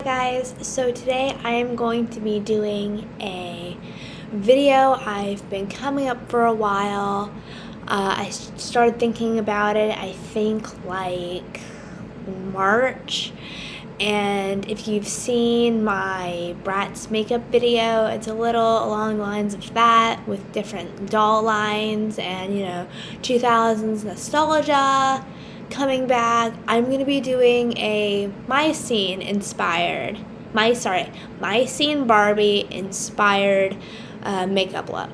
Guys, so today I am going to be doing a video I've been coming up for a while. I started thinking about it, I think like March, and if you've seen my Bratz makeup video, it's a little along the lines of that with different doll lines and 2000s nostalgia coming back. I'm going to be doing a My Scene Barbie inspired makeup look.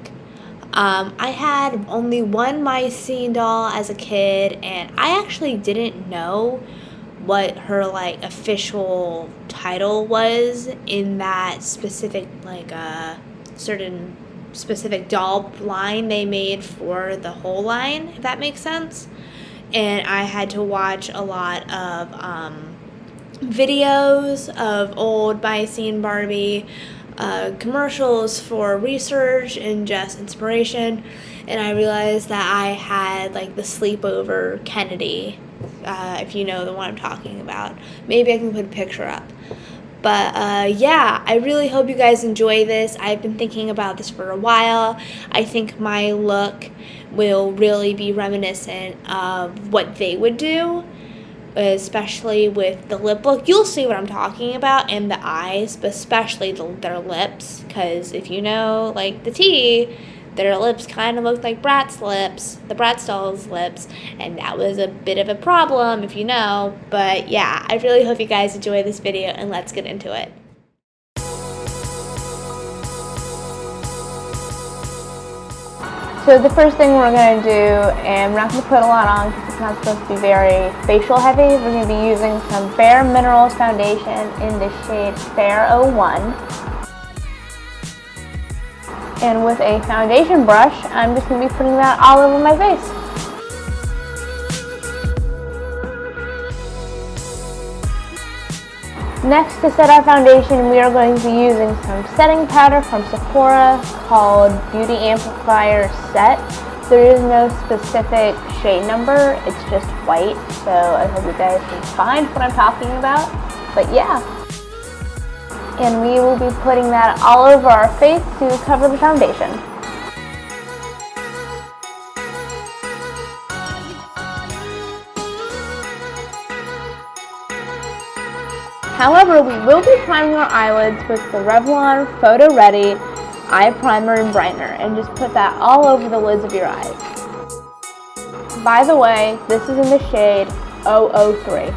I had only one My Scene doll as a kid, and I actually didn't know what her official title was in that specific certain specific doll line they made for the whole line, if that makes sense. And I had to watch a lot of videos of old My Scene Barbie commercials for research and just inspiration, and I realized that I had the sleepover Kennedy, if you know the one I'm talking about. Maybe I can put a picture up. But yeah, I really hope you guys enjoy this. I've been thinking about this for a while. I think my look will really be reminiscent of what they would do, especially with the lip look. You'll see what I'm talking about, and the eyes, but especially their lips, because if you know the tea, their lips kind of looked like Bratz lips, the Bratz doll's lips, and that was a bit of a problem if you know. But yeah, I really hope you guys enjoy this video, and let's get into it. So the first thing we're going to do, and we're not going to put a lot on because it's not supposed to be very facial heavy, we're going to be using some Bare Minerals foundation in the shade Fair 01. And with a foundation brush, I'm just going to be putting that all over my face. Next, to set our foundation, we are going to be using some setting powder from Sephora called Beauty Amplifier Set. There is no specific shade number, it's just white, so I hope you guys can find what I'm talking about. But yeah. And we will be putting that all over our face to cover the foundation. However, we will be priming our eyelids with the Revlon Photo Ready Eye Primer and Brightener, and just put that all over the lids of your eyes. By the way, this is in the shade 003.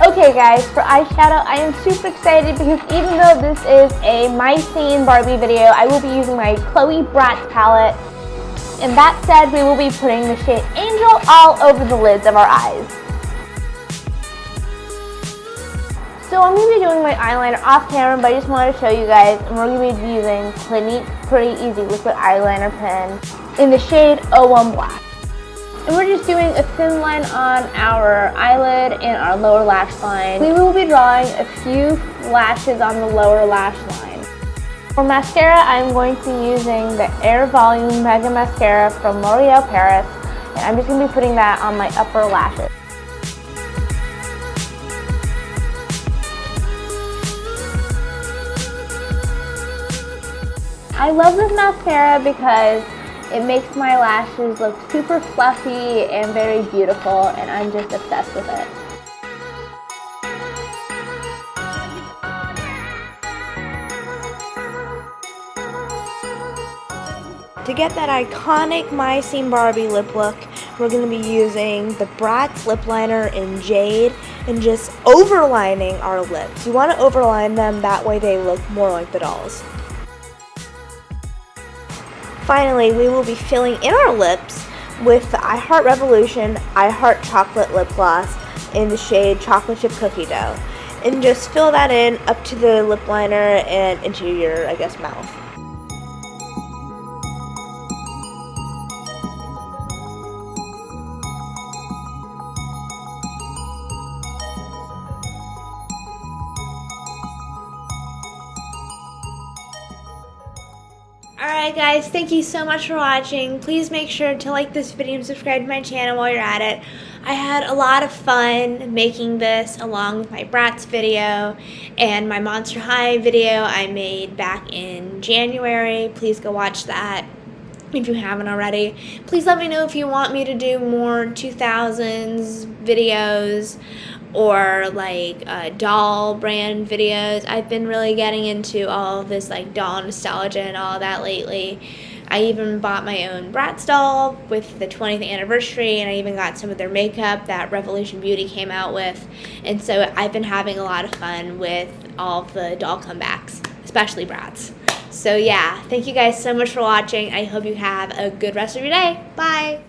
Okay guys, for eyeshadow, I am super excited because even though this is a My Scene Barbie video, I will be using my Chloe Bratz palette. And that said, we will be putting the shade Angel all over the lids of our eyes. So I'm going to be doing my eyeliner off camera, but I just wanted to show you guys, and we're going to be using Clinique Pretty Easy Liquid Eyeliner Pen in the shade 01 Black. And we're just doing a thin line on our eyelid and our lower lash line. We will be drawing a few lashes on the lower lash line. For mascara, I'm going to be using the Air Volume Mega Mascara from L'Oreal Paris. And I'm just going to be putting that on my upper lashes. I love this mascara because it makes my lashes look super fluffy and very beautiful, and I'm just obsessed with it. To get that iconic My Scene Barbie lip look, we're going to be using the Bratz lip liner in Jade and just overlining our lips. You want to overline them, that way they look more like the dolls. Finally, we will be filling in our lips with the I Heart Revolution I Heart Chocolate Lip Gloss in the shade Chocolate Chip Cookie Dough. And just fill that in up to the lip liner and into your, mouth. Alright guys, thank you so much for watching. Please make sure to like this video and subscribe to my channel while you're at it. I had a lot of fun making this along with my Bratz video and my Monster High video I made back in January. Please go watch that if you haven't already. Please let me know if you want me to do more 2000s videos or like doll brand videos. I've been really getting into all of this like doll nostalgia and all that lately. I even bought my own Bratz doll with the 20th anniversary, and I even got some of their makeup that Revolution Beauty came out with. And so I've been having a lot of fun with all of the doll comebacks, especially Bratz. So yeah, thank you guys so much for watching. I hope you have a good rest of your day. Bye!